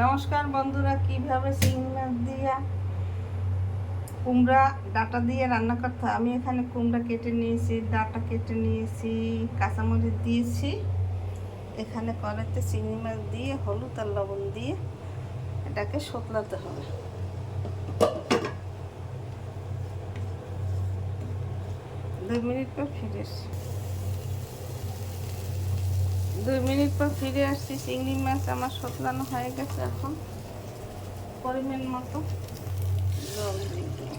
নমস্কার বন্ধুরা, কিভাবে চিংড়ি মাছ দিয়ে কুমড়া ডাঁটা দিয়ে রান্না করতে হয়। আমি এখানে কুমড়া কেটে নিয়েছি, ডাঁটা কেটে নিয়েছি, কাঁচামরিচ দিয়েছি। এখানে কড়াইতে চিংড়ি মাছ দিয়ে হলুদ আর লবণ দিয়ে এটাকে শোতলাতে হবে। দুই মিনিট পর ফিরে আসছি। 2 মিনিট পর ফিরে আসছি। চিংড়ি মাছ আমার শোতলানো হয়ে গেছে। এখন পরিমাণ মতো জল দিয়ে দেবো।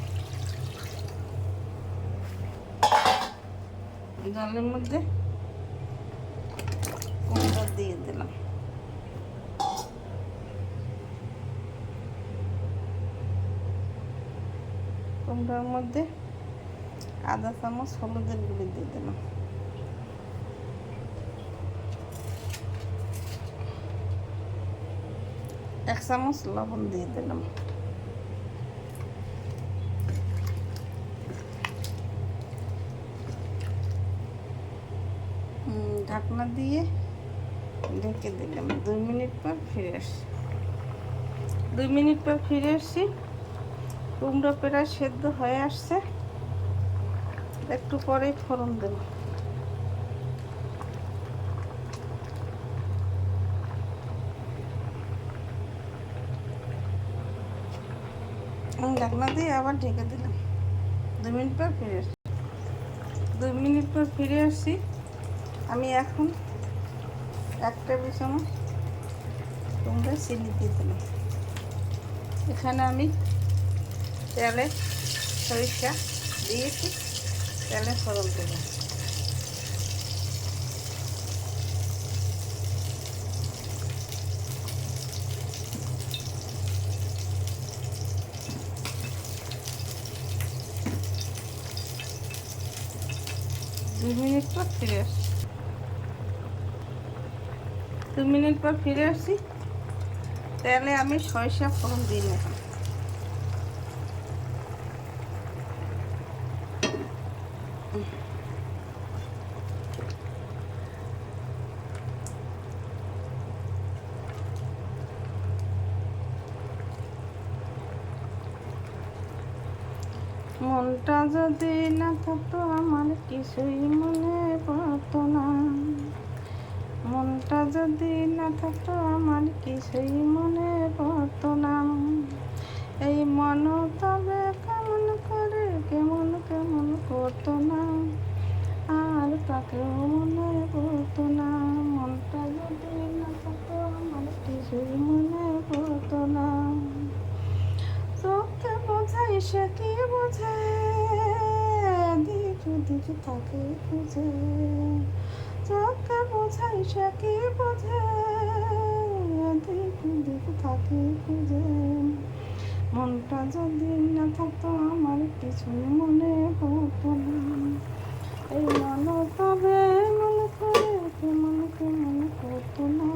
জলের মধ্যে কুমড়া দিয়ে দিলাম। কুমড়ার মধ্যে আধা চামচ হলুদের গুঁড়ি দিয়ে দিলাম। এক চামচ লবণ দিয়ে দিলাম। ঢাকনা দিয়ে ঢেকে দিলাম। 2 মিনিট পর ফিরে আসছি। 2 মিনিট পর ফিরে আসছি। কুমড়ো প্রায় সেদ্ধ হয়ে আসছে। একটু পরেই ফোড়ন দেব। ঢাকনা দিয়ে আবার ঢেকে দিলাম। 2 মিনিট পর ফিরে আসছি। 2 মিনিট পর ফিরে আসছি। আমি এখন 1 টেবিল চামচ কুমড়ো চিনি দিয়ে দিলাম। এখানে আমি তেলে সরিষা দিয়েছি, তেলে ফোড়ন দেব। দুই মিনিট পর ফিরে আসছি। 2 মিনিট পর ফিরে আসছি। তেলে আমি সরিষা ফোড়ন দিয়ে নিলাম। মনটা যদি না থাকতো আমার কিছুই মনে পড়তো না। মনটা যদি না থাকতো আমার কিছুই মনে পড়তো না। এই মন তবে কেমন করে কেমন কেমন করতো না, আর তাকেও মনে পড়তো না। মনটা যদি না থাকতো আমার কিছুই মনে পড়তো না। চোখে বোঝাই সে কি বোঝে, দিক দিক তাকে খুঁজে। চোখে বোঝাই সে কি বোঝে, দিক দিক তাকে খুঁজে। মনটা যদি না থাকতো আমার কিছুই মনে পড়তো না। এই মন তবে মনে করে কেমন কেমন করতো না।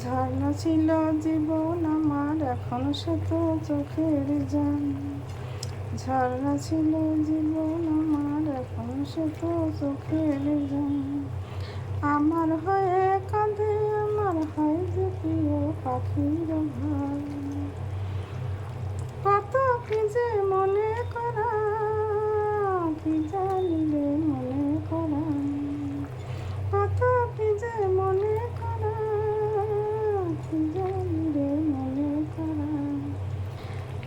ঝর্ণা ছিল জীবন আমার, এখন সে তো চোখের জল। ঝর্ণা ছিল জীবন আমার, এখন সে তো চোখের জল। আমার হয়ে কাঁদে, আমার হয় যে প্রিয় পাখির ঘর। কত কি যে মনে করা, কি জানিলে মনে করা। কত কি যে মনে করা, কি জানিলে মনে করা।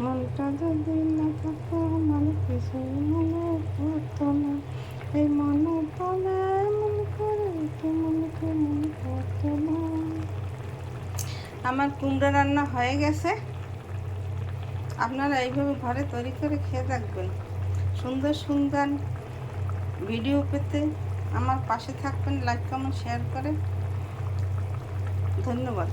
মনটা যদি না থাকতো আমার কিছুই মনে পড়তো না। এই মন তবে মন করে কেমন কেমন করতো না। আমার কুমড়া রান্না হয়ে গেছে। আপনারা এইভাবে ঘরে তৈরি করে খেয়ে দেখবেন। সুন্দর সুন্দর ভিডিও পেতে আমার পাশে থাকবেন। লাইক কমেন্ট শেয়ার করে। ধন্যবাদ।